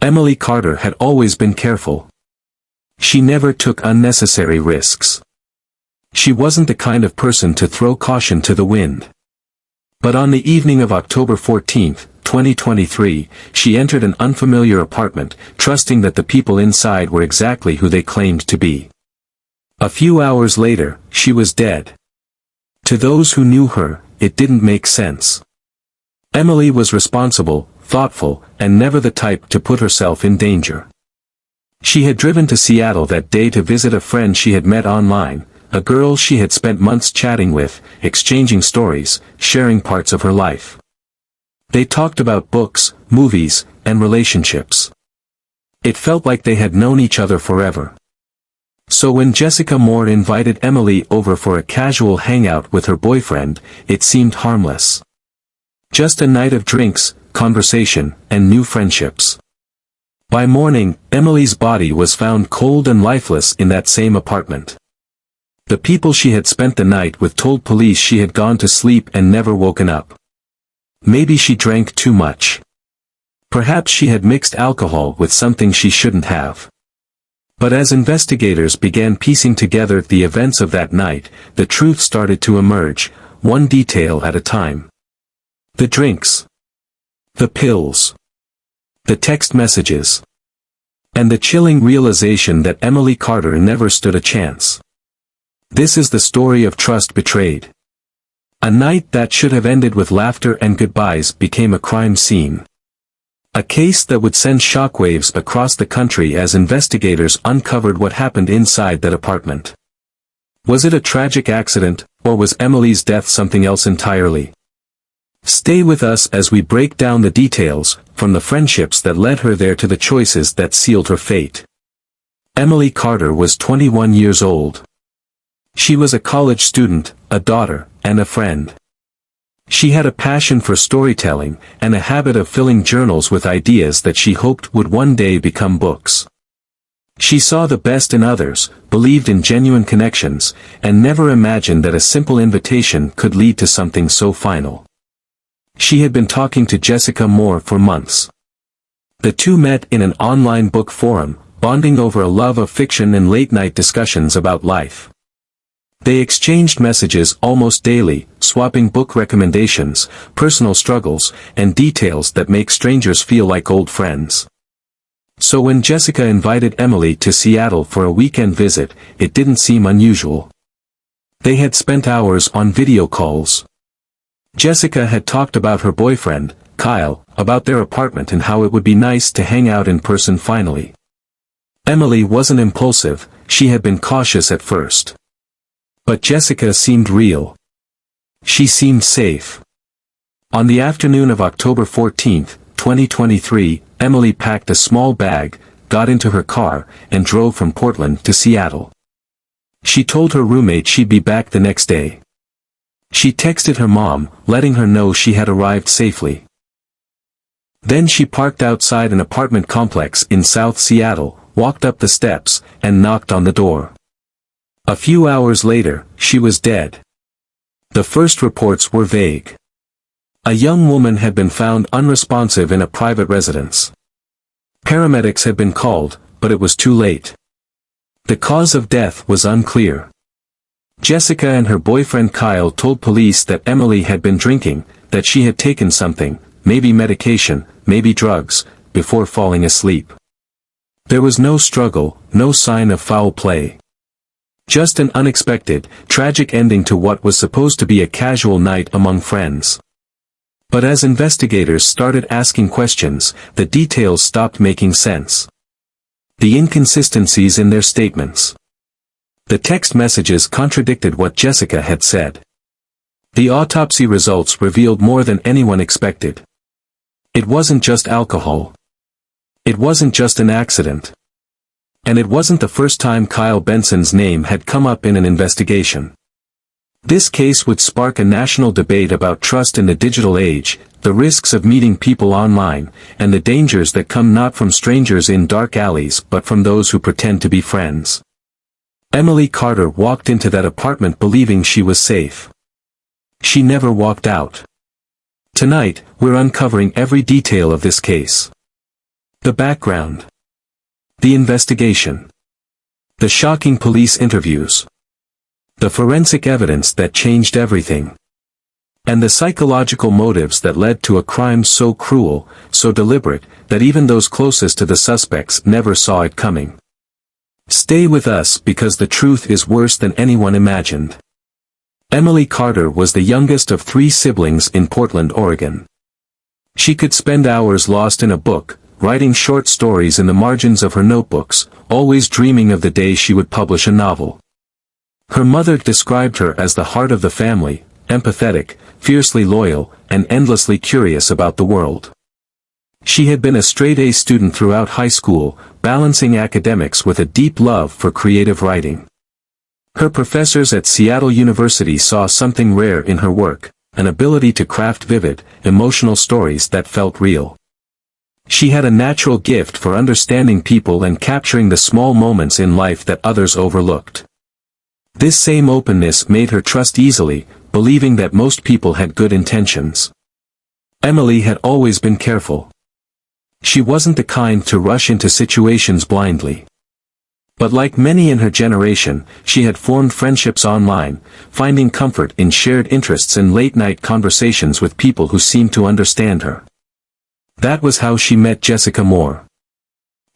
Emily Carter had always been careful. She never took unnecessary risks. She wasn't the kind of person to throw caution to the wind. But on the evening of October 14, 2023, she entered an unfamiliar apartment, trusting that the people inside were exactly who they claimed to be. A few hours later, she was dead. To those who knew her, it didn't make sense. Emily was responsible, thoughtful, and never the type to put herself in danger. She had driven to Seattle that day to visit a friend she had met online, a girl she had spent months chatting with, exchanging stories, sharing parts of her life. They talked about books, movies, and relationships. It felt like they had known each other forever. So when Jessica Moore invited Emily over for a casual hangout with her boyfriend, it seemed harmless. Just a night of drinks, conversation, and new friendships. By morning, Emily's body was found cold and lifeless in that same apartment. The people she had spent the night with told police she had gone to sleep and never woken up. Maybe she drank too much. Perhaps she had mixed alcohol with something she shouldn't have. But as investigators began piecing together the events of that night, the truth started to emerge, one detail at a time. The drinks. The pills. The text messages. And the chilling realization that Emily Carter never stood a chance. This is the story of trust betrayed. A night that should have ended with laughter and goodbyes became a crime scene. A case that would send shockwaves across the country as investigators uncovered what happened inside that apartment. Was it a tragic accident, or was Emily's death something else entirely? Stay with us as we break down the details, from the friendships that led her there to the choices that sealed her fate. Emily Carter was 21 years old. She was a college student, a daughter, and a friend. She had a passion for storytelling, and a habit of filling journals with ideas that she hoped would one day become books. She saw the best in others, believed in genuine connections, and never imagined that a simple invitation could lead to something so final. She had been talking to Jessica Moore for months. The two met in an online book forum, bonding over a love of fiction and late-night discussions about life. They exchanged messages almost daily, swapping book recommendations, personal struggles, and details that make strangers feel like old friends. So when Jessica invited Emily to Seattle for a weekend visit, it didn't seem unusual. They had spent hours on video calls. Jessica had talked about her boyfriend, Kyle, about their apartment and how it would be nice to hang out in person finally. Emily wasn't impulsive, she had been cautious at first. But Jessica seemed real. She seemed safe. On the afternoon of October 14, 2023, Emily packed a small bag, got into her car, and drove from Portland to Seattle. She told her roommate she'd be back the next day. She texted her mom, letting her know she had arrived safely. Then she parked outside an apartment complex in South Seattle, walked up the steps, and knocked on the door. A few hours later, she was dead. The first reports were vague. A young woman had been found unresponsive in a private residence. Paramedics had been called, but it was too late. The cause of death was unclear. Jessica and her boyfriend Kyle told police that Emily had been drinking, that she had taken something, maybe medication, maybe drugs, before falling asleep. There was no struggle, no sign of foul play. Just an unexpected, tragic ending to what was supposed to be a casual night among friends. But as investigators started asking questions, the details stopped making sense. The inconsistencies in their statements. The text messages contradicted what Jessica had said. The autopsy results revealed more than anyone expected. It wasn't just alcohol. It wasn't just an accident. And it wasn't the first time Kyle Benson's name had come up in an investigation. This case would spark a national debate about trust in the digital age, the risks of meeting people online, and the dangers that come not from strangers in dark alleys but from those who pretend to be friends. Emily Carter walked into that apartment believing she was safe. She never walked out. Tonight, we're uncovering every detail of this case. The background. The investigation. The shocking police interviews. The forensic evidence that changed everything. And the psychological motives that led to a crime so cruel, so deliberate, that even those closest to the suspects never saw it coming. Stay with us because the truth is worse than anyone imagined. Emily Carter was the youngest of 3 siblings in Portland, Oregon. She could spend hours lost in a book, writing short stories in the margins of her notebooks, always dreaming of the day she would publish a novel. Her mother described her as the heart of the family, empathetic, fiercely loyal, and endlessly curious about the world. She had been a straight-A student throughout high school, balancing academics with a deep love for creative writing. Her professors at Seattle University saw something rare in her work, an ability to craft vivid, emotional stories that felt real. She had a natural gift for understanding people and capturing the small moments in life that others overlooked. This same openness made her trust easily, believing that most people had good intentions. Emily had always been careful. She wasn't the kind to rush into situations blindly. But like many in her generation, she had formed friendships online, finding comfort in shared interests and late-night conversations with people who seemed to understand her. That was how she met Jessica Moore.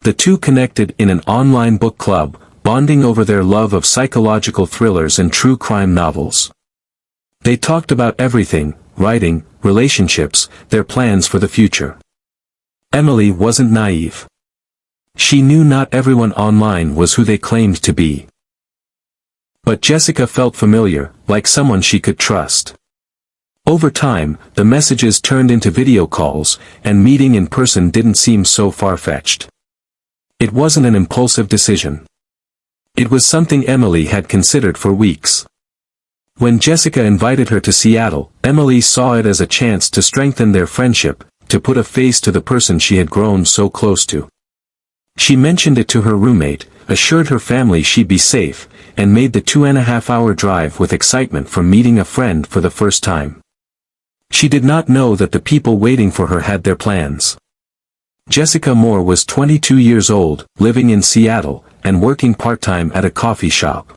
The two connected in an online book club, bonding over their love of psychological thrillers and true crime novels. They talked about everything: writing, relationships, their plans for the future. Emily wasn't naive. She knew not everyone online was who they claimed to be. But Jessica felt familiar, like someone she could trust. Over time, the messages turned into video calls, and meeting in person didn't seem so far-fetched. It wasn't an impulsive decision. It was something Emily had considered for weeks. When Jessica invited her to Seattle, Emily saw it as a chance to strengthen their friendship, to put a face to the person she had grown so close to. She mentioned it to her roommate, assured her family she'd be safe, and made the 2.5-hour drive with excitement from meeting a friend for the first time. She did not know that the people waiting for her had their plans. Jessica Moore was 22 years old, living in Seattle, and working part-time at a coffee shop.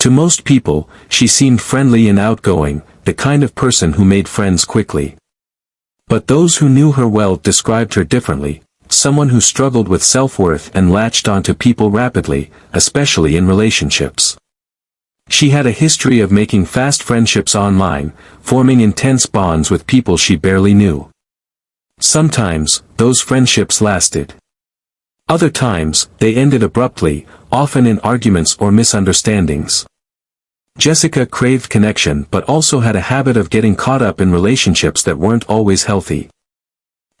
To most people, she seemed friendly and outgoing, the kind of person who made friends quickly. But those who knew her well described her differently, someone who struggled with self-worth and latched onto people rapidly, especially in relationships. She had a history of making fast friendships online, forming intense bonds with people she barely knew. Sometimes, those friendships lasted. Other times, they ended abruptly, often in arguments or misunderstandings. Jessica craved connection but also had a habit of getting caught up in relationships that weren't always healthy.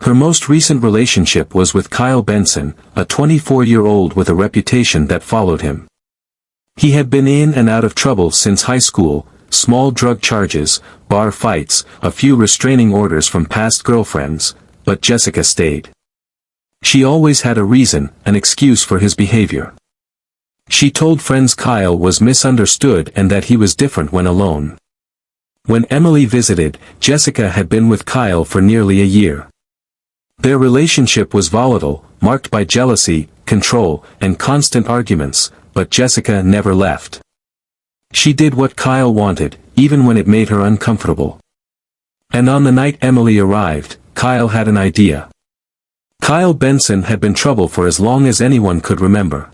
Her most recent relationship was with Kyle Benson, a 24-year-old with a reputation that followed him. He had been in and out of trouble since high school: small drug charges, bar fights, a few restraining orders from past girlfriends, but Jessica stayed. She always had a reason, an excuse for his behavior. She told friends Kyle was misunderstood and that he was different when alone. When Emily visited, Jessica had been with Kyle for nearly a year. Their relationship was volatile, marked by jealousy, control, and constant arguments, but Jessica never left. She did what Kyle wanted, even when it made her uncomfortable. And on the night Emily arrived, Kyle had an idea. Kyle Benson had been trouble for as long as anyone could remember.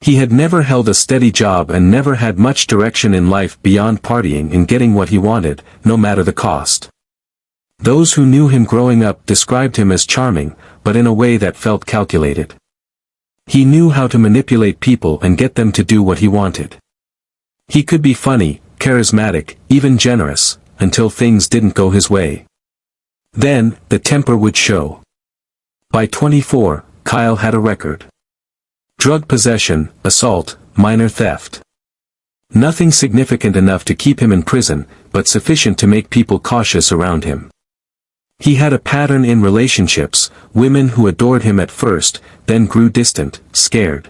He had never held a steady job and never had much direction in life beyond partying and getting what he wanted, no matter the cost. Those who knew him growing up described him as charming, but in a way that felt calculated. He knew how to manipulate people and get them to do what he wanted. He could be funny, charismatic, even generous, until things didn't go his way. Then, the temper would show. By 24, Kyle had a record. Drug possession, assault, minor theft. Nothing significant enough to keep him in prison, but sufficient to make people cautious around him. He had a pattern in relationships: women who adored him at first, then grew distant, scared.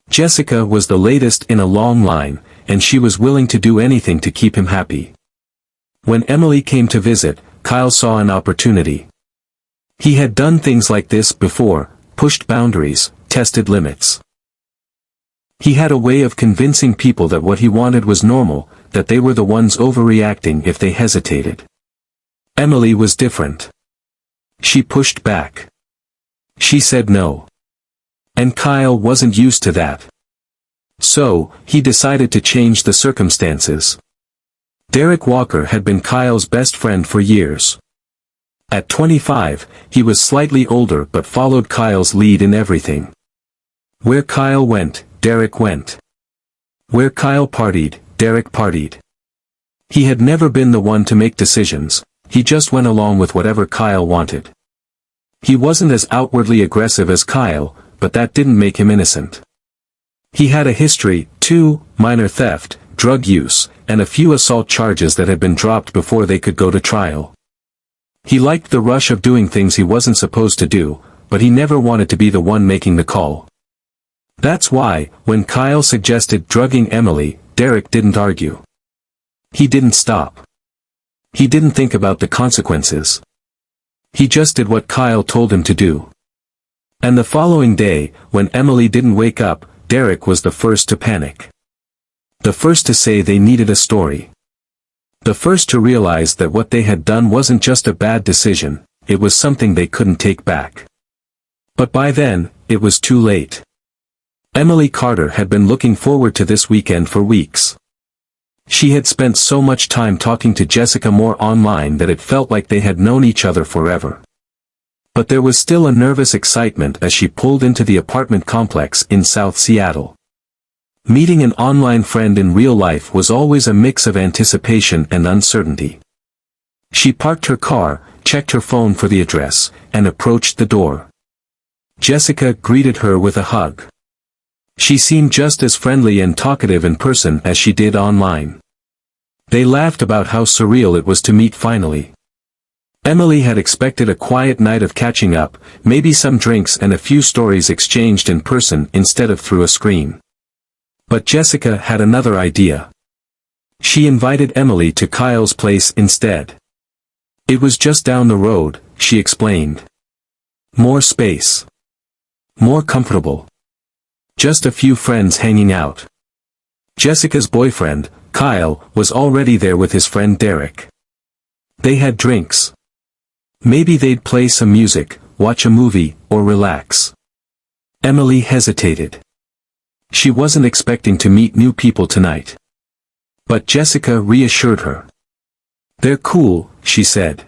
Jessica was the latest in a long line, and she was willing to do anything to keep him happy. When Emily came to visit, Kyle saw an opportunity. He had done things like this before, pushed boundaries, tested limits. He had a way of convincing people that what he wanted was normal, that they were the ones overreacting if they hesitated. Emily was different. She pushed back. She said no. And Kyle wasn't used to that. So, he decided to change the circumstances. Derek Walker had been Kyle's best friend for years. At 25, he was slightly older but followed Kyle's lead in everything. Where Kyle went, Derek went. Where Kyle partied, Derek partied. He had never been the one to make decisions, he just went along with whatever Kyle wanted. He wasn't as outwardly aggressive as Kyle, but that didn't make him innocent. He had a history, too, minor theft, drug use, and a few assault charges that had been dropped before they could go to trial. He liked the rush of doing things he wasn't supposed to do, but he never wanted to be the one making the call. That's why, when Kyle suggested drugging Emily, Derek didn't argue. He didn't stop. He didn't think about the consequences. He just did what Kyle told him to do. And the following day, when Emily didn't wake up, Derek was the first to panic. The first to say they needed a story. The first to realize that what they had done wasn't just a bad decision, it was something they couldn't take back. But by then, it was too late. Emily Carter had been looking forward to this weekend for weeks. She had spent so much time talking to Jessica Moore online that it felt like they had known each other forever. But there was still a nervous excitement as she pulled into the apartment complex in South Seattle. Meeting an online friend in real life was always a mix of anticipation and uncertainty. She parked her car, checked her phone for the address, and approached the door. Jessica greeted her with a hug. She seemed just as friendly and talkative in person as she did online. They laughed about how surreal it was to meet finally. Emily had expected a quiet night of catching up, maybe some drinks and a few stories exchanged in person instead of through a screen. But Jessica had another idea. She invited Emily to Kyle's place instead. It was just down the road, she explained. More space. More comfortable. Just a few friends hanging out. Jessica's boyfriend, Kyle, was already there with his friend Derek. They had drinks. Maybe they'd play some music, watch a movie, or relax. Emily hesitated. She wasn't expecting to meet new people tonight. But Jessica reassured her. They're cool, she said.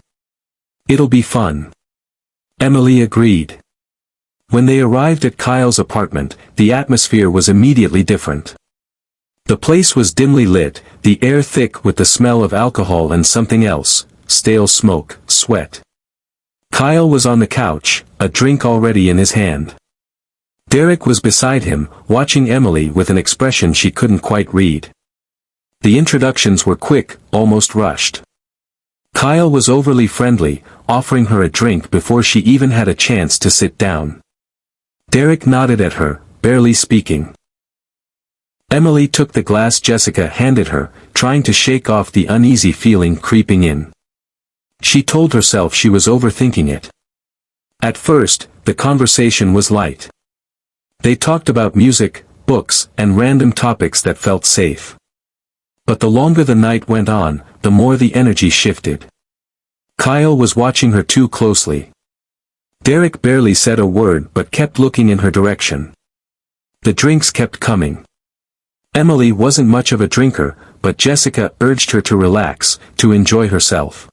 It'll be fun. Emily agreed. When they arrived at Kyle's apartment, the atmosphere was immediately different. The place was dimly lit, the air thick with the smell of alcohol and something else, stale smoke, sweat. Kyle was on the couch, a drink already in his hand. Derek was beside him, watching Emily with an expression she couldn't quite read. The introductions were quick, almost rushed. Kyle was overly friendly, offering her a drink before she even had a chance to sit down. Derek nodded at her, barely speaking. Emily took the glass Jessica handed her, trying to shake off the uneasy feeling creeping in. She told herself she was overthinking it. At first, the conversation was light. They talked about music, books, and random topics that felt safe. But the longer the night went on, the more the energy shifted. Kyle was watching her too closely. Derek barely said a word but kept looking in her direction. The drinks kept coming. Emily wasn't much of a drinker, but Jessica urged her to relax, to enjoy herself.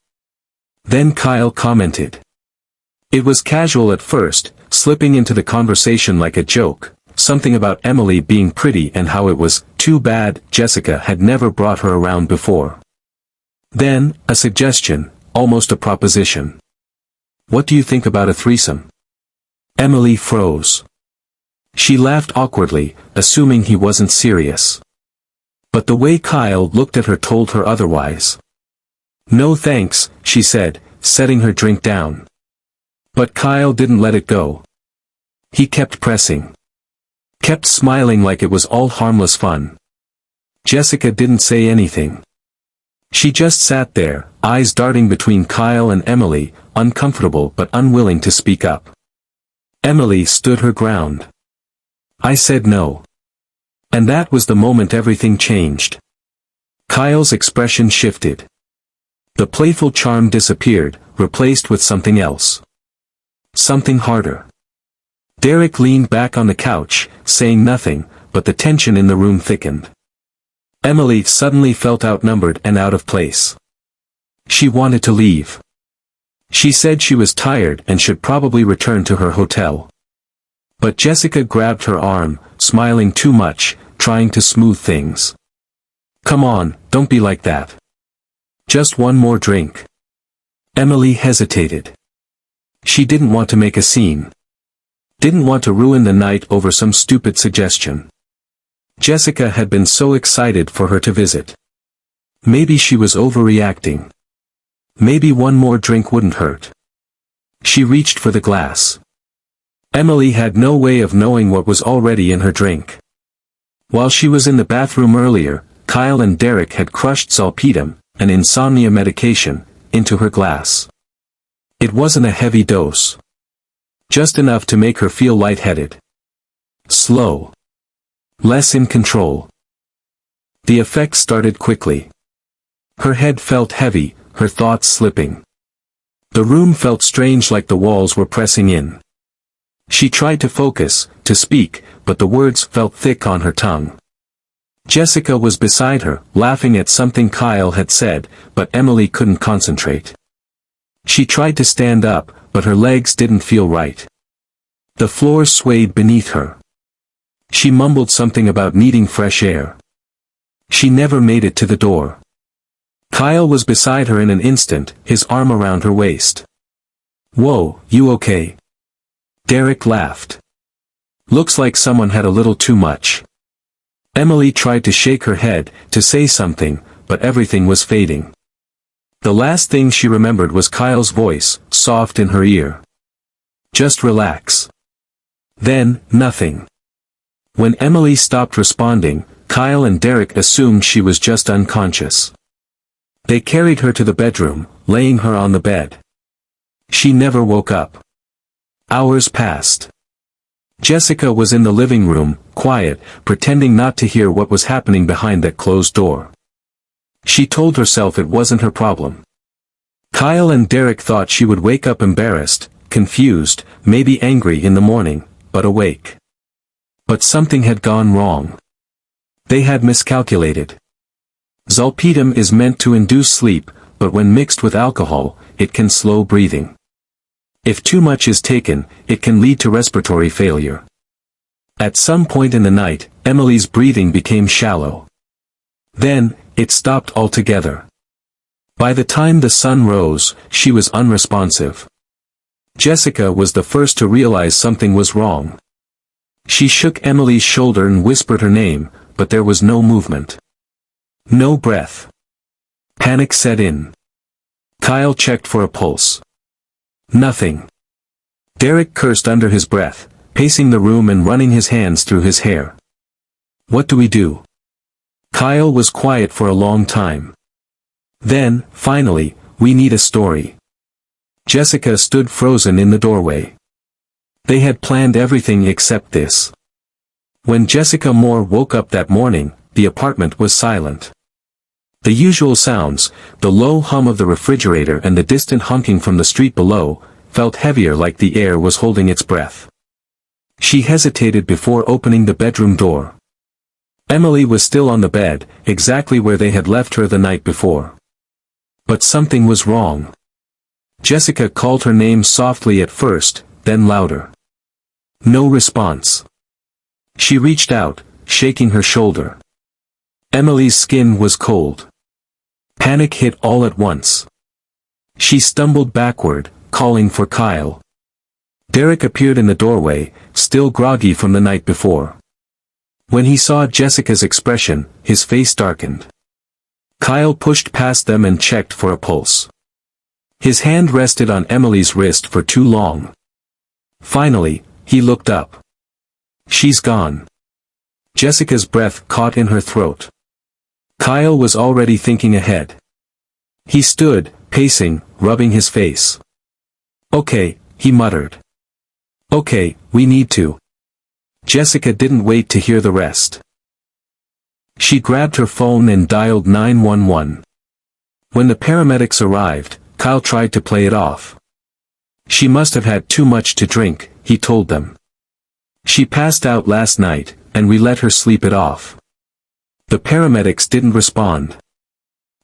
Then Kyle commented. It was casual at first, slipping into the conversation like a joke, something about Emily being pretty and how it was too bad Jessica had never brought her around before. Then, a suggestion, almost a proposition. What do you think about a threesome? Emily froze. She laughed awkwardly, assuming he wasn't serious. But the way Kyle looked at her told her otherwise. No thanks, she said, setting her drink down. But Kyle didn't let it go. He kept pressing. Kept smiling like it was all harmless fun. Jessica didn't say anything. She just sat there, eyes darting between Kyle and Emily, uncomfortable but unwilling to speak up. Emily stood her ground. I said no. And that was the moment everything changed. Kyle's expression shifted. The playful charm disappeared, replaced with something else. Something harder. Derek leaned back on the couch, saying nothing, but the tension in the room thickened. Emily suddenly felt outnumbered and out of place. She wanted to leave. She said she was tired and should probably return to her hotel. But Jessica grabbed her arm, smiling too much, trying to smooth things. Come on, don't be like that. Just one more drink. Emily hesitated. She didn't want to make a scene. Didn't want to ruin the night over some stupid suggestion. Jessica had been so excited for her to visit. Maybe she was overreacting. Maybe one more drink wouldn't hurt. She reached for the glass. Emily had no way of knowing what was already in her drink. While she was in the bathroom earlier, Kyle and Derek had crushed Zolpidem, an insomnia medication, into her glass. It wasn't a heavy dose. Just enough to make her feel lightheaded. Slow. Less in control. The effect started quickly. Her head felt heavy, her thoughts slipping. The room felt strange, like the walls were pressing in. She tried to focus, to speak, but the words felt thick on her tongue. Jessica was beside her, laughing at something Kyle had said, but Emily couldn't concentrate. She tried to stand up, but her legs didn't feel right. The floor swayed beneath her. She mumbled something about needing fresh air. She never made it to the door. Kyle was beside her in an instant, his arm around her waist. Whoa, you okay? Derek laughed. Looks like someone had a little too much. Emily tried to shake her head, to say something, but everything was fading. The last thing she remembered was Kyle's voice, soft in her ear. Just relax. Then, nothing. When Emily stopped responding, Kyle and Derek assumed she was just unconscious. They carried her to the bedroom, laying her on the bed. She never woke up. Hours passed. Jessica was in the living room, quiet, pretending not to hear what was happening behind that closed door. She told herself it wasn't her problem. Kyle and Derek thought she would wake up embarrassed, confused, maybe angry in the morning, but awake. But something had gone wrong. They had miscalculated. Zolpidem is meant to induce sleep, but when mixed with alcohol, it can slow breathing. If too much is taken, it can lead to respiratory failure. At some point in the night, Emily's breathing became shallow. Then, it stopped altogether. By the time the sun rose, she was unresponsive. Jessica was the first to realize something was wrong. She shook Emily's shoulder and whispered her name, but there was no movement. No breath. Panic set in. Kyle checked for a pulse. Nothing. Derek cursed under his breath, pacing the room and running his hands through his hair. What do we do? Kyle was quiet for a long time. Then, finally, we need a story. Jessica stood frozen in the doorway. They had planned everything except this. When Jessica Moore woke up that morning, the apartment was silent. The usual sounds, the low hum of the refrigerator and the distant honking from the street below, felt heavier, like the air was holding its breath. She hesitated before opening the bedroom door. Emily was still on the bed, exactly where they had left her the night before. But something was wrong. Jessica called her name softly at first, then louder. No response. She reached out, shaking her shoulder. Emily's skin was cold. Panic hit all at once. She stumbled backward, calling for Kyle. Derek appeared in the doorway, still groggy from the night before. When he saw Jessica's expression, his face darkened. Kyle pushed past them and checked for a pulse. His hand rested on Emily's wrist for too long. Finally, he looked up. She's gone. Jessica's breath caught in her throat. Kyle was already thinking ahead. He stood, pacing, rubbing his face. Okay, he muttered. Okay, we need to. Jessica didn't wait to hear the rest. She grabbed her phone and dialed 911. When the paramedics arrived, Kyle tried to play it off. She must have had too much to drink, he told them. She passed out last night, and we let her sleep it off. The paramedics didn't respond.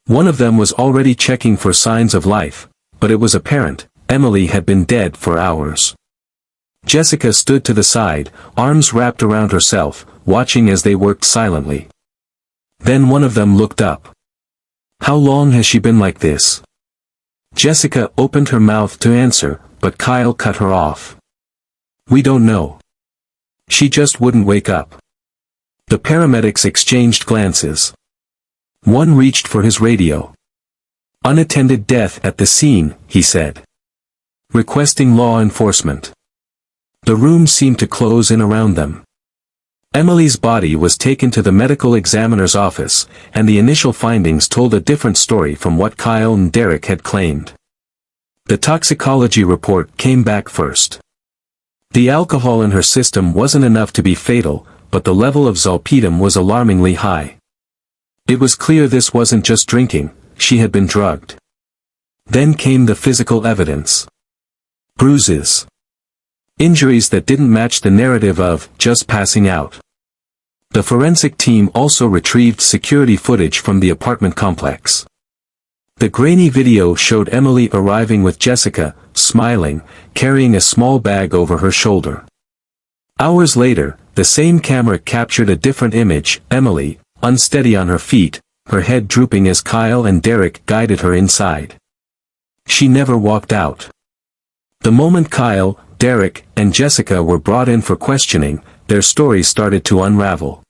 One of them was already checking for signs of life, but it was apparent, Emily had been dead for hours. Jessica stood to the side, arms wrapped around herself, watching as they worked silently. Then one of them looked up. How long has she been like this? Jessica opened her mouth to answer, but Kyle cut her off. We don't know. She just wouldn't wake up. The paramedics exchanged glances. One reached for his radio. Unattended death at the scene, he said. Requesting law enforcement. The room seemed to close in around them. Emily's body was taken to the medical examiner's office, and the initial findings told a different story from what Kyle and Derek had claimed. The toxicology report came back first. The alcohol in her system wasn't enough to be fatal, but the level of Zolpidem was alarmingly high. It was clear this wasn't just drinking, she had been drugged. Then came the physical evidence. Bruises. Injuries that didn't match the narrative of just passing out. The forensic team also retrieved security footage from the apartment complex. The grainy video showed Emily arriving with Jessica, smiling, carrying a small bag over her shoulder. Hours later, the same camera captured a different image, Emily, unsteady on her feet, her head drooping as Kyle and Derek guided her inside. She never walked out. The moment Kyle, Derek, and Jessica were brought in for questioning, their stories started to unravel.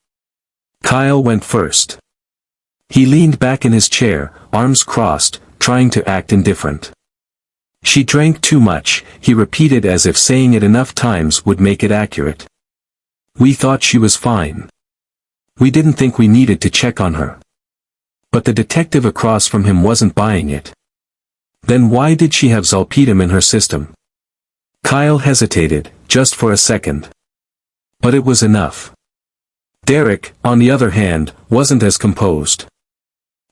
Kyle went first. He leaned back in his chair, arms crossed, trying to act indifferent. She drank too much, he repeated as if saying it enough times would make it accurate. We thought she was fine. We didn't think we needed to check on her. But the detective across from him wasn't buying it. Then why did she have Zolpidem in her system? Kyle hesitated, just for a second. But it was enough. Derek, on the other hand, wasn't as composed.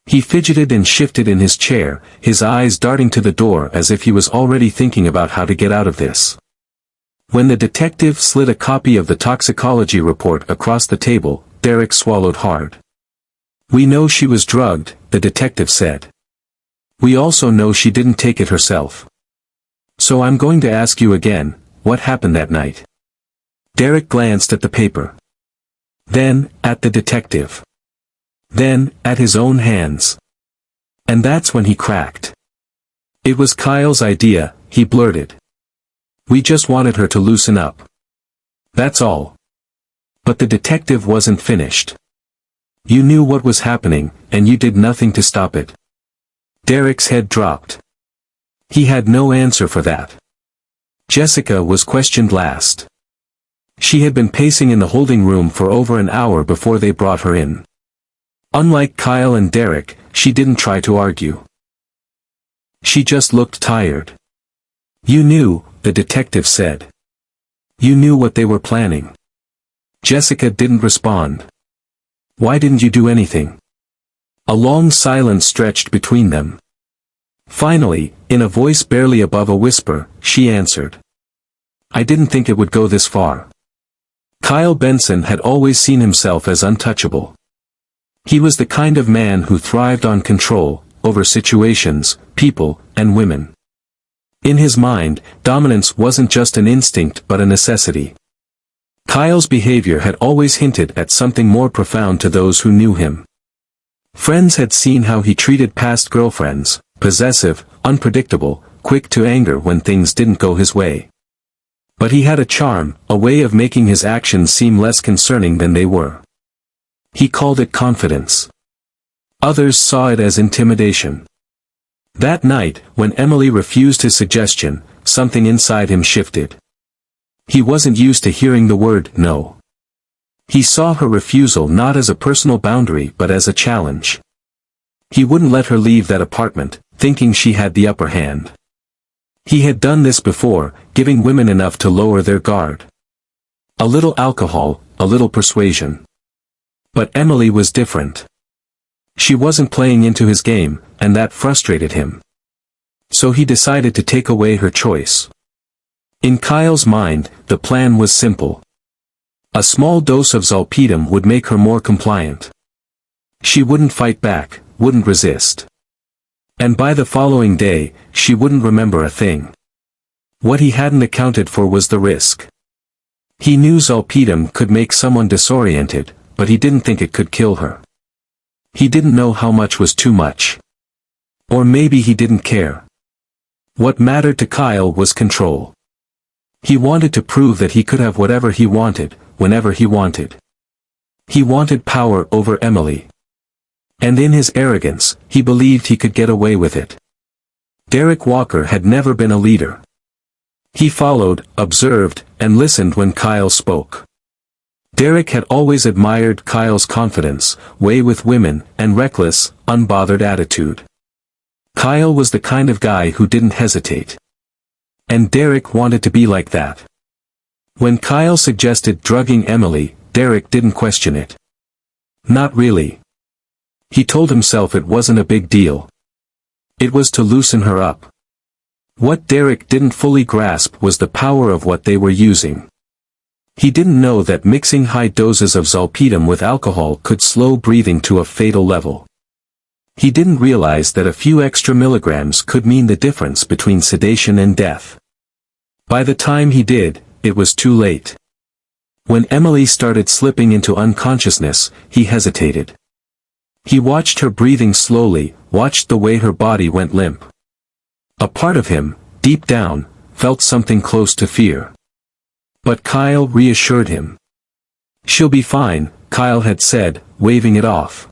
He fidgeted and shifted in his chair, his eyes darting to the door as if he was already thinking about how to get out of this. When the detective slid a copy of the toxicology report across the table, Derek swallowed hard. We know she was drugged, the detective said. We also know she didn't take it herself. So I'm going to ask you again, what happened that night? Derek glanced at the paper. Then, at the detective. Then, at his own hands. And that's when he cracked. It was Kyle's idea, he blurted. We just wanted her to loosen up. That's all. But the detective wasn't finished. You knew what was happening, and you did nothing to stop it. Derek's head dropped. He had no answer for that. Jessica was questioned last. She had been pacing in the holding room for over an hour before they brought her in. Unlike Kyle and Derek, she didn't try to argue. She just looked tired. You knew, the detective said. You knew what they were planning. Jessica didn't respond. Why didn't you do anything? A long silence stretched between them. Finally, in a voice barely above a whisper, she answered. I didn't think it would go this far. Kyle Benson had always seen himself as untouchable. He was the kind of man who thrived on control, over situations, people, and women. In his mind, dominance wasn't just an instinct but a necessity. Kyle's behavior had always hinted at something more profound to those who knew him. Friends had seen how he treated past girlfriends, possessive, unpredictable, quick to anger when things didn't go his way. But he had a charm, a way of making his actions seem less concerning than they were. He called it confidence. Others saw it as intimidation. That night, when Emily refused his suggestion, something inside him shifted. He wasn't used to hearing the word no. He saw her refusal not as a personal boundary but as a challenge. He wouldn't let her leave that apartment, thinking she had the upper hand. He had done this before, giving women enough to lower their guard. A little alcohol, a little persuasion. But Emily was different. She wasn't playing into his game, and that frustrated him. So he decided to take away her choice. In Kyle's mind, the plan was simple. A small dose of Zolpidem would make her more compliant. She wouldn't fight back, wouldn't resist. And by the following day, she wouldn't remember a thing. What he hadn't accounted for was the risk. He knew Zolpidem could make someone disoriented, but he didn't think it could kill her. He didn't know how much was too much. Or maybe he didn't care. What mattered to Kyle was control. He wanted to prove that he could have whatever he wanted, whenever he wanted. He wanted power over Emily. And in his arrogance, he believed he could get away with it. Derek Walker had never been a leader. He followed, observed, and listened when Kyle spoke. Derek had always admired Kyle's confidence, way with women, and reckless, unbothered attitude. Kyle was the kind of guy who didn't hesitate. And Derek wanted to be like that. When Kyle suggested drugging Emily, Derek didn't question it. Not really. He told himself it wasn't a big deal. It was to loosen her up. What Derek didn't fully grasp was the power of what they were using. He didn't know that mixing high doses of Zolpidem with alcohol could slow breathing to a fatal level. He didn't realize that a few extra milligrams could mean the difference between sedation and death. By the time he did, it was too late. When Emily started slipping into unconsciousness, he hesitated. He watched her breathing slowly, watched the way her body went limp. A part of him, deep down, felt something close to fear. But Kyle reassured him. "She'll be fine," Kyle had said, waving it off.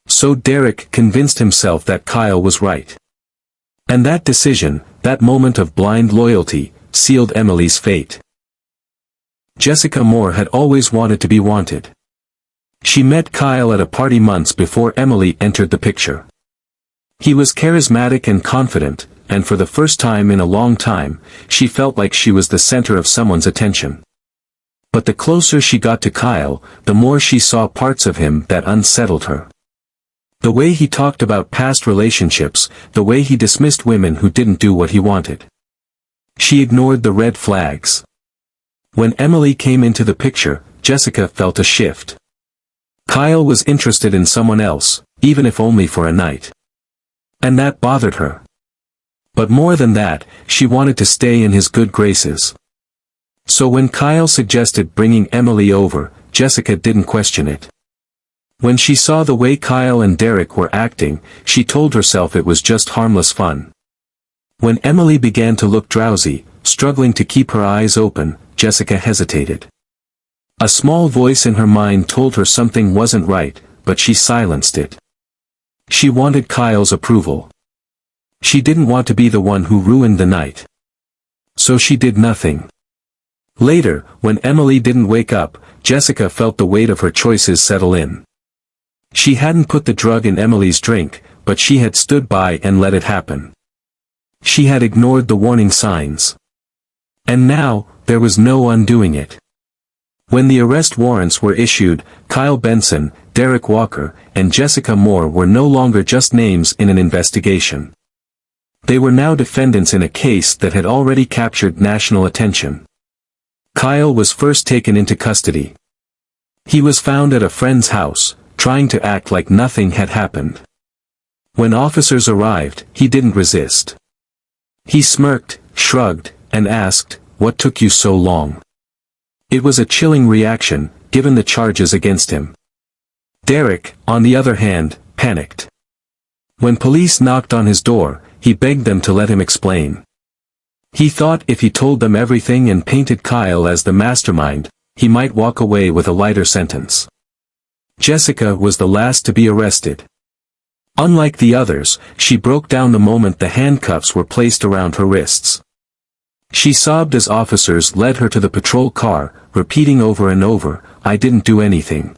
So Derek convinced himself that Kyle was right. And that decision, that moment of blind loyalty, sealed Emily's fate. Jessica Moore had always wanted to be wanted. She met Kyle at a party months before Emily entered the picture. He was charismatic and confident, and for the first time in a long time, she felt like she was the center of someone's attention. But the closer she got to Kyle, the more she saw parts of him that unsettled her. The way he talked about past relationships, the way he dismissed women who didn't do what he wanted. She ignored the red flags. When Emily came into the picture, Jessica felt a shift. Kyle was interested in someone else, even if only for a night. And that bothered her. But more than that, she wanted to stay in his good graces. So when Kyle suggested bringing Emily over, Jessica didn't question it. When she saw the way Kyle and Derek were acting, she told herself it was just harmless fun. When Emily began to look drowsy, struggling to keep her eyes open, Jessica hesitated. A small voice in her mind told her something wasn't right, but she silenced it. She wanted Kyle's approval. She didn't want to be the one who ruined the night. So she did nothing. Later, when Emily didn't wake up, Jessica felt the weight of her choices settle in. She hadn't put the drug in Emily's drink, but she had stood by and let it happen. She had ignored the warning signs. And now, there was no undoing it. When the arrest warrants were issued, Kyle Benson, Derek Walker, and Jessica Moore were no longer just names in an investigation. They were now defendants in a case that had already captured national attention. Kyle was first taken into custody. He was found at a friend's house, trying to act like nothing had happened. When officers arrived, he didn't resist. He smirked, shrugged, and asked, "What took you so long?" It was a chilling reaction, given the charges against him. Derek, on the other hand, panicked. When police knocked on his door, he begged them to let him explain. He thought if he told them everything and painted Kyle as the mastermind, he might walk away with a lighter sentence. Jessica was the last to be arrested. Unlike the others, she broke down the moment the handcuffs were placed around her wrists. She sobbed as officers led her to the patrol car, repeating over and over, "I didn't do anything.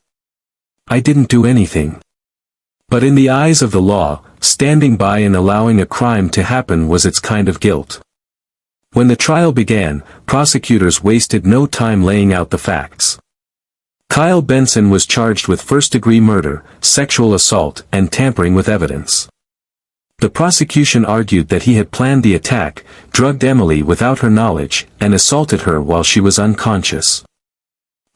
I didn't do anything." But in the eyes of the law, standing by and allowing a crime to happen was its kind of guilt. When the trial began, prosecutors wasted no time laying out the facts. Kyle Benson was charged with first-degree murder, sexual assault, and tampering with evidence. The prosecution argued that he had planned the attack, drugged Emily without her knowledge, and assaulted her while she was unconscious.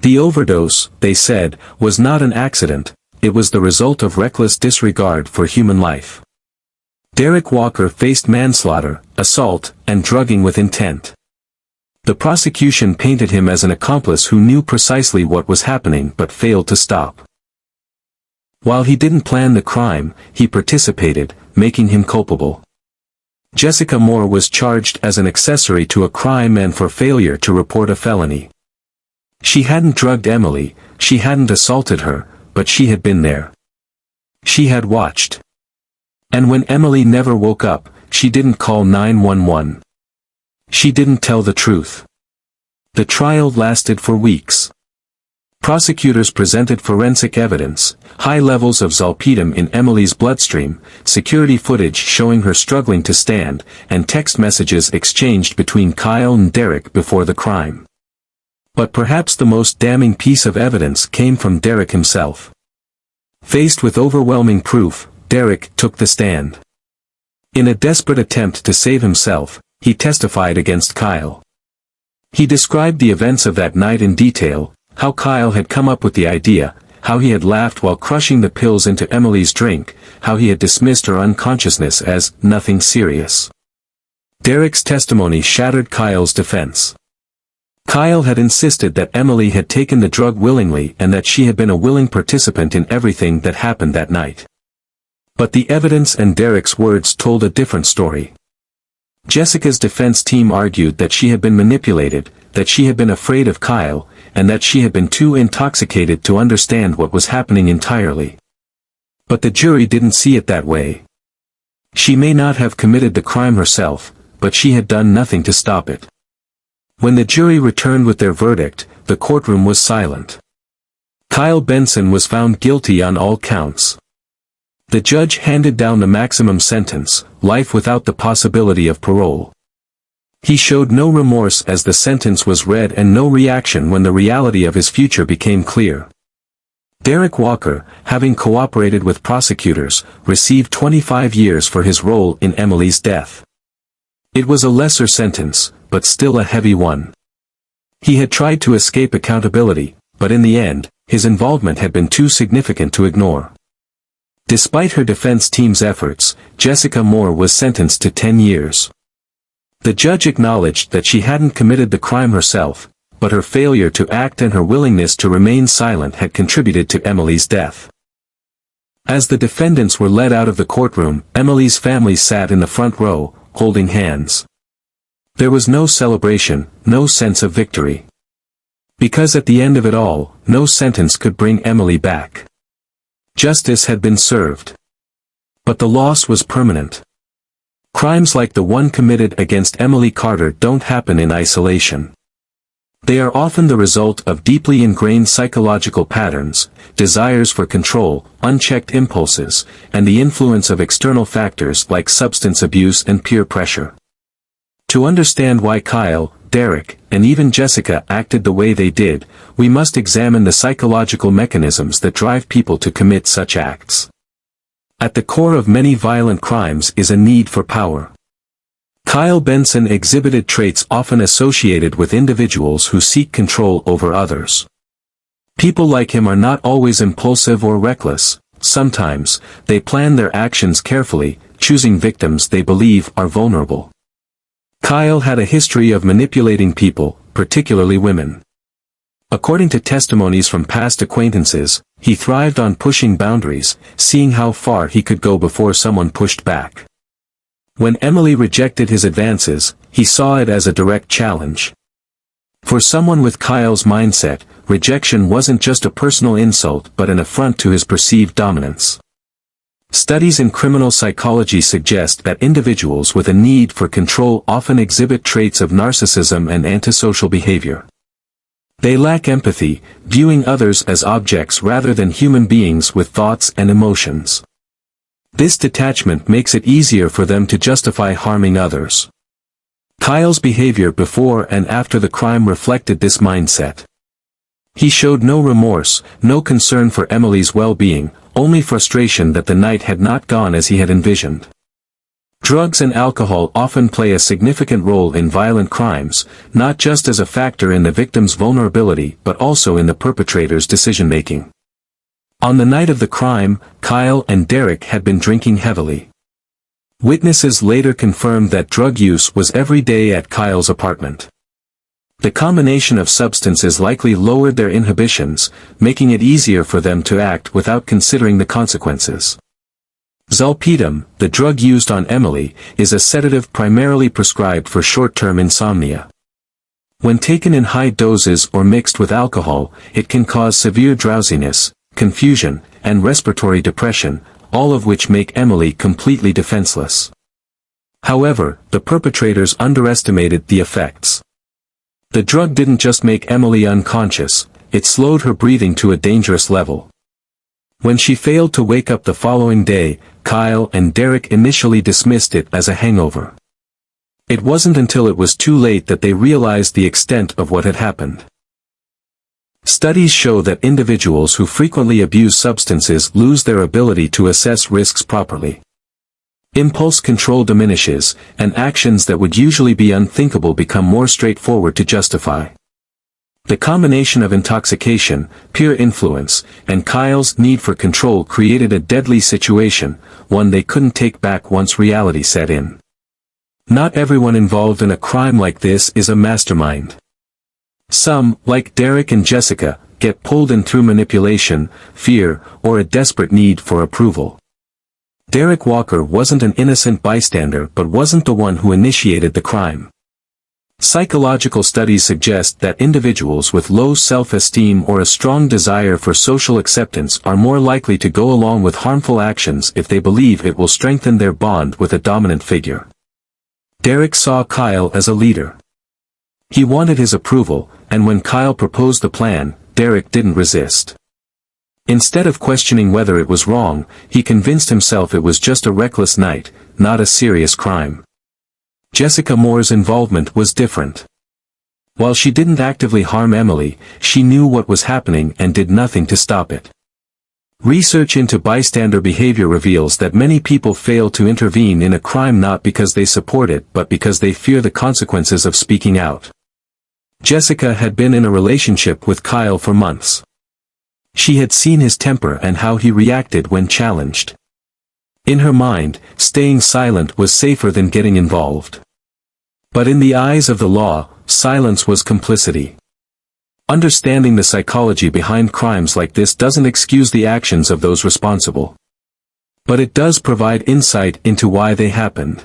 The overdose, they said, was not an accident, it was the result of reckless disregard for human life. Derek Walker faced manslaughter, assault, and drugging with intent. The prosecution painted him as an accomplice who knew precisely what was happening but failed to stop. While he didn't plan the crime, he participated, making him culpable. Jessica Moore was charged as an accessory to a crime and for failure to report a felony. She hadn't drugged Emily, she hadn't assaulted her, but she had been there. She had watched. And when Emily never woke up, she didn't call 911. She didn't tell the truth. The trial lasted for weeks. Prosecutors presented forensic evidence, high levels of Zolpidem in Emily's bloodstream, security footage showing her struggling to stand, and text messages exchanged between Kyle and Derek before the crime. But perhaps the most damning piece of evidence came from Derek himself. Faced with overwhelming proof, Derek took the stand. In a desperate attempt to save himself, he testified against Kyle. He described the events of that night in detail, how Kyle had come up with the idea, how he had laughed while crushing the pills into Emily's drink, how he had dismissed her unconsciousness as nothing serious. Derek's testimony shattered Kyle's defense. Kyle had insisted that Emily had taken the drug willingly and that she had been a willing participant in everything that happened that night. But the evidence and Derek's words told a different story. Jessica's defense team argued that she had been manipulated, that she had been afraid of Kyle, and that she had been too intoxicated to understand what was happening entirely. But the jury didn't see it that way. She may not have committed the crime herself, but she had done nothing to stop it. When the jury returned with their verdict, the courtroom was silent. Kyle Benson was found guilty on all counts. The judge handed down the maximum sentence, life without the possibility of parole. He showed no remorse as the sentence was read and no reaction when the reality of his future became clear. Derek Walker, having cooperated with prosecutors, received 25 years for his role in Emily's death. It was a lesser sentence, but still a heavy one. He had tried to escape accountability, but in the end, his involvement had been too significant to ignore. Despite her defense team's efforts, Jessica Moore was sentenced to 10 years. The judge acknowledged that she hadn't committed the crime herself, but her failure to act and her willingness to remain silent had contributed to Emily's death. As the defendants were led out of the courtroom, Emily's family sat in the front row, holding hands. There was no celebration, no sense of victory. Because at the end of it all, no sentence could bring Emily back. Justice had been served. But the loss was permanent. Crimes like the one committed against Emily Carter don't happen in isolation. They are often the result of deeply ingrained psychological patterns, desires for control, unchecked impulses, and the influence of external factors like substance abuse and peer pressure. To understand why Kyle, Derek, and even Jessica acted the way they did, we must examine the psychological mechanisms that drive people to commit such acts. At the core of many violent crimes is a need for power. Kyle Benson exhibited traits often associated with individuals who seek control over others. People like him are not always impulsive or reckless. Sometimes, they plan their actions carefully, choosing victims they believe are vulnerable. Kyle had a history of manipulating people, particularly women. According to testimonies from past acquaintances, he thrived on pushing boundaries, seeing how far he could go before someone pushed back. When Emily rejected his advances, he saw it as a direct challenge. For someone with Kyle's mindset, rejection wasn't just a personal insult but an affront to his perceived dominance. Studies in criminal psychology suggest that individuals with a need for control often exhibit traits of narcissism and antisocial behavior. They lack empathy, viewing others as objects rather than human beings with thoughts and emotions. This detachment makes it easier for them to justify harming others. Kyle's behavior before and after the crime reflected this mindset. He showed no remorse, no concern for Emily's well-being, only frustration that the night had not gone as he had envisioned. Drugs and alcohol often play a significant role in violent crimes, not just as a factor in the victim's vulnerability but also in the perpetrator's decision-making. On the night of the crime, Kyle and Derek had been drinking heavily. Witnesses later confirmed that drug use was every day at Kyle's apartment. The combination of substances likely lowered their inhibitions, making it easier for them to act without considering the consequences. Zolpidem, the drug used on Emily, is a sedative primarily prescribed for short-term insomnia. When taken in high doses or mixed with alcohol, it can cause severe drowsiness, confusion, and respiratory depression, all of which make Emily completely defenseless. However, the perpetrators underestimated the effects. The drug didn't just make Emily unconscious, it slowed her breathing to a dangerous level. When she failed to wake up the following day, Kyle and Derek initially dismissed it as a hangover. It wasn't until it was too late that they realized the extent of what had happened. Studies show that individuals who frequently abuse substances lose their ability to assess risks properly. Impulse control diminishes, and actions that would usually be unthinkable become more straightforward to justify. The combination of intoxication, peer influence, and Kyle's need for control created a deadly situation, one they couldn't take back once reality set in. Not everyone involved in a crime like this is a mastermind. Some, like Derek and Jessica, get pulled in through manipulation, fear, or a desperate need for approval. Derek Walker wasn't an innocent bystander but wasn't the one who initiated the crime. Psychological studies suggest that individuals with low self-esteem or a strong desire for social acceptance are more likely to go along with harmful actions if they believe it will strengthen their bond with a dominant figure. Derek saw Kyle as a leader. He wanted his approval, and when Kyle proposed the plan, Derek didn't resist. Instead of questioning whether it was wrong, he convinced himself it was just a reckless night, not a serious crime. Jessica Moore's involvement was different. While she didn't actively harm Emily, she knew what was happening and did nothing to stop it. Research into bystander behavior reveals that many people fail to intervene in a crime not because they support it but because they fear the consequences of speaking out. Jessica had been in a relationship with Kyle for months. She had seen his temper and how he reacted when challenged. In her mind, staying silent was safer than getting involved. But in the eyes of the law, silence was complicity. Understanding the psychology behind crimes like this doesn't excuse the actions of those responsible. But it does provide insight into why they happened.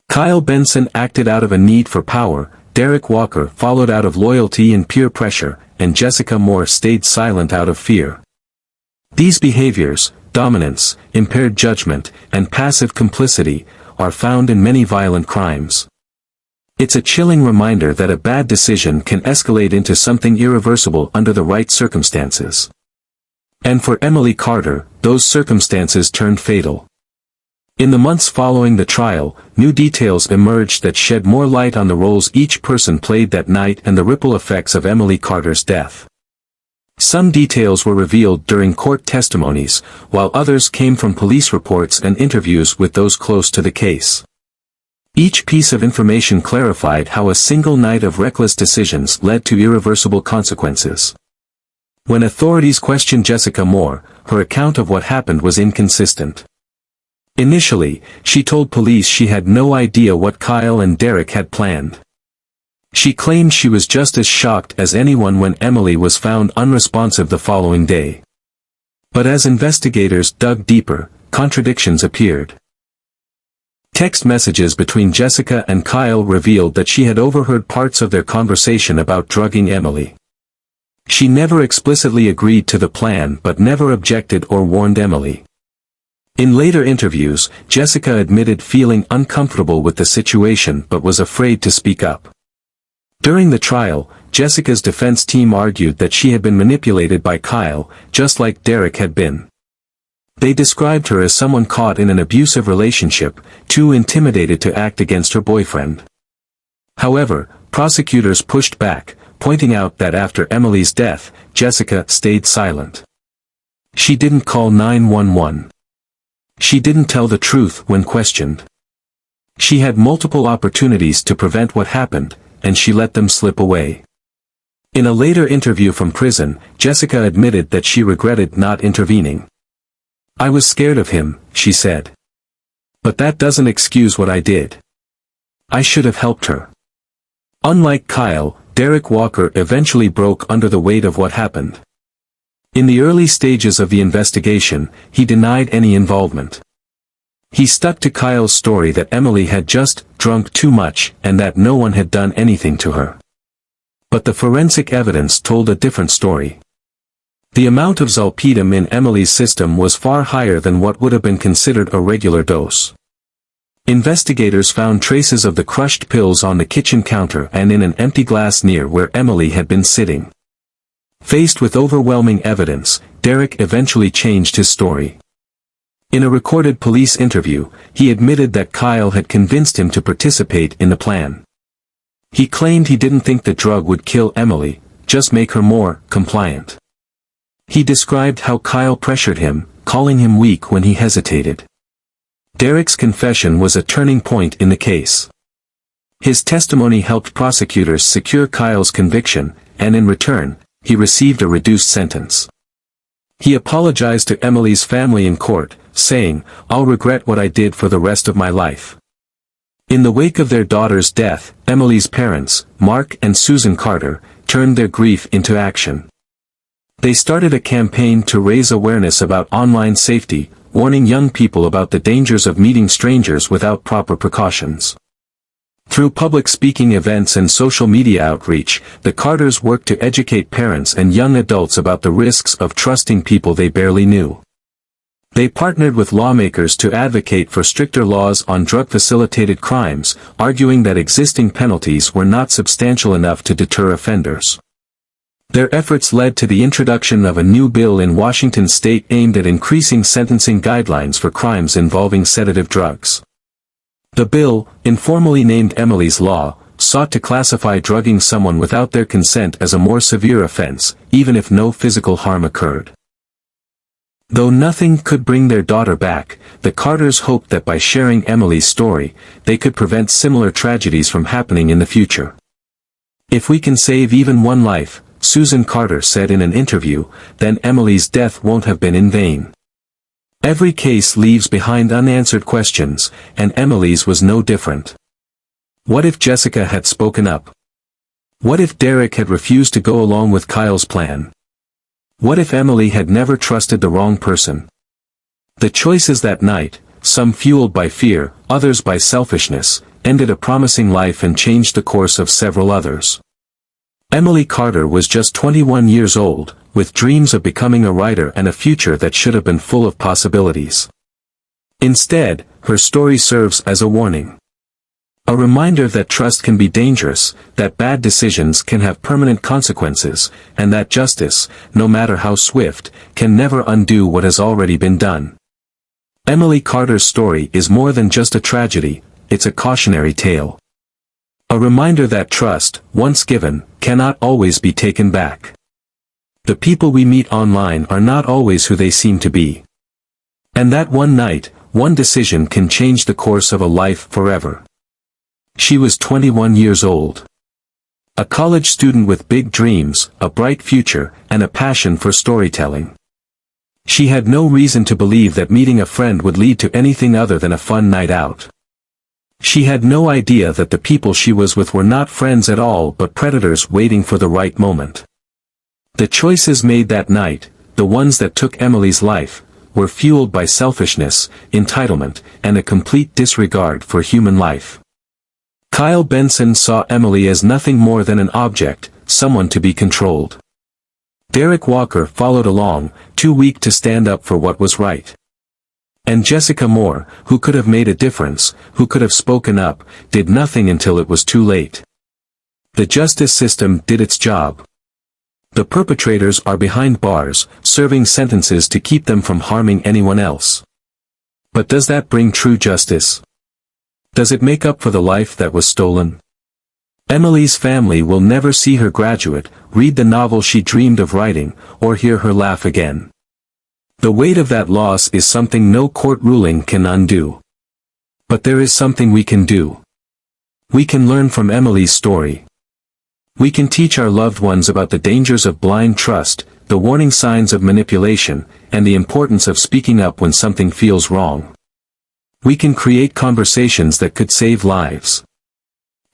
Kyle Benson acted out of a need for power, Derek Walker followed out of loyalty and peer pressure, and Jessica Moore stayed silent out of fear. These behaviors, dominance, impaired judgment, and passive complicity, are found in many violent crimes. It's a chilling reminder that a bad decision can escalate into something irreversible under the right circumstances. And for Emily Carter, those circumstances turned fatal. In the months following the trial, new details emerged that shed more light on the roles each person played that night and the ripple effects of Emily Carter's death. Some details were revealed during court testimonies, while others came from police reports and interviews with those close to the case. Each piece of information clarified how a single night of reckless decisions led to irreversible consequences. When authorities questioned Jessica Moore, her account of what happened was inconsistent. Initially, she told police she had no idea what Kyle and Derek had planned. She claimed she was just as shocked as anyone when Emily was found unresponsive the following day. But as investigators dug deeper, contradictions appeared. Text messages between Jessica and Kyle revealed that she had overheard parts of their conversation about drugging Emily. She never explicitly agreed to the plan but never objected or warned Emily. In later interviews, Jessica admitted feeling uncomfortable with the situation but was afraid to speak up. During the trial, Jessica's defense team argued that she had been manipulated by Kyle, just like Derek had been. They described her as someone caught in an abusive relationship, too intimidated to act against her boyfriend. However, prosecutors pushed back, pointing out that after Emily's death, Jessica stayed silent. She didn't call 911. She didn't tell the truth when questioned. She had multiple opportunities to prevent what happened, and she let them slip away. In a later interview from prison, Jessica admitted that she regretted not intervening. "I was scared of him," she said. "But that doesn't excuse what I did. I should have helped her." Unlike Kyle, Derek Walker eventually broke under the weight of what happened. In the early stages of the investigation, he denied any involvement. He stuck to Kyle's story that Emily had just drunk too much and that no one had done anything to her. But the forensic evidence told a different story. The amount of Zolpidem in Emily's system was far higher than what would have been considered a regular dose. Investigators found traces of the crushed pills on the kitchen counter and in an empty glass near where Emily had been sitting. Faced with overwhelming evidence, Derek eventually changed his story. In a recorded police interview, he admitted that Kyle had convinced him to participate in the plan. He claimed he didn't think the drug would kill Emily, just make her more compliant. He described how Kyle pressured him, calling him weak when he hesitated. Derek's confession was a turning point in the case. His testimony helped prosecutors secure Kyle's conviction, and in return, he received a reduced sentence. He apologized to Emily's family in court, saying, "I'll regret what I did for the rest of my life." In the wake of their daughter's death, Emily's parents, Mark and Susan Carter, turned their grief into action. They started a campaign to raise awareness about online safety, warning young people about the dangers of meeting strangers without proper precautions. Through public speaking events and social media outreach, the Carters worked to educate parents and young adults about the risks of trusting people they barely knew. They partnered with lawmakers to advocate for stricter laws on drug-facilitated crimes, arguing that existing penalties were not substantial enough to deter offenders. Their efforts led to the introduction of a new bill in Washington state aimed at increasing sentencing guidelines for crimes involving sedative drugs. The bill, informally named Emily's Law, sought to classify drugging someone without their consent as a more severe offense, even if no physical harm occurred. Though nothing could bring their daughter back, the Carters hoped that by sharing Emily's story, they could prevent similar tragedies from happening in the future. "If we can save even one life," Susan Carter said in an interview, "then Emily's death won't have been in vain." Every case leaves behind unanswered questions, and Emily's was no different. What if Jessica had spoken up? What if Derek had refused to go along with Kyle's plan? What if Emily had never trusted the wrong person? The choices that night, some fueled by fear, others by selfishness, ended a promising life and changed the course of several others. Emily Carter was just 21 years old, with dreams of becoming a writer and a future that should have been full of possibilities. Instead, her story serves as a warning. A reminder that trust can be dangerous, that bad decisions can have permanent consequences, and that justice, no matter how swift, can never undo what has already been done. Emily Carter's story is more than just a tragedy, it's a cautionary tale. A reminder that trust, once given, cannot always be taken back. The people we meet online are not always who they seem to be. And that one night, one decision can change the course of a life forever. She was 21 years old. A college student with big dreams, a bright future, and a passion for storytelling. She had no reason to believe that meeting a friend would lead to anything other than a fun night out. She had no idea that the people she was with were not friends at all but predators waiting for the right moment. The choices made that night, the ones that took Emily's life, were fueled by selfishness, entitlement, and a complete disregard for human life. Kyle Benson saw Emily as nothing more than an object, someone to be controlled. Derek Walker followed along, too weak to stand up for what was right. And Jessica Moore, who could have made a difference, who could have spoken up, did nothing until it was too late. The justice system did its job. The perpetrators are behind bars, serving sentences to keep them from harming anyone else. But does that bring true justice? Does it make up for the life that was stolen? Emily's family will never see her graduate, read the novel she dreamed of writing, or hear her laugh again. The weight of that loss is something no court ruling can undo. But there is something we can do. We can learn from Emily's story. We can teach our loved ones about the dangers of blind trust, the warning signs of manipulation, and the importance of speaking up when something feels wrong. We can create conversations that could save lives.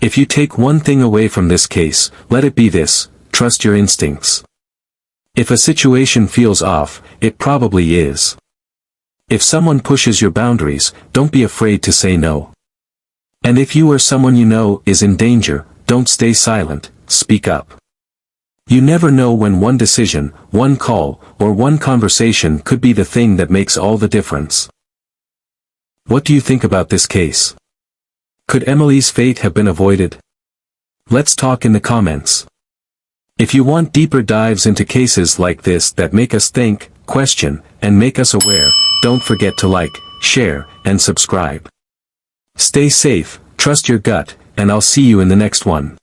If you take one thing away from this case, let it be this: trust your instincts. If a situation feels off, it probably is. If someone pushes your boundaries, don't be afraid to say no. And if you or someone you know is in danger, don't stay silent, speak up. You never know when one decision, one call, or one conversation could be the thing that makes all the difference. What do you think about this case? Could Emily's fate have been avoided? Let's talk in the comments. If you want deeper dives into cases like this that make us think, question, and make us aware, don't forget to like, share, and subscribe. Stay safe, trust your gut, and I'll see you in the next one.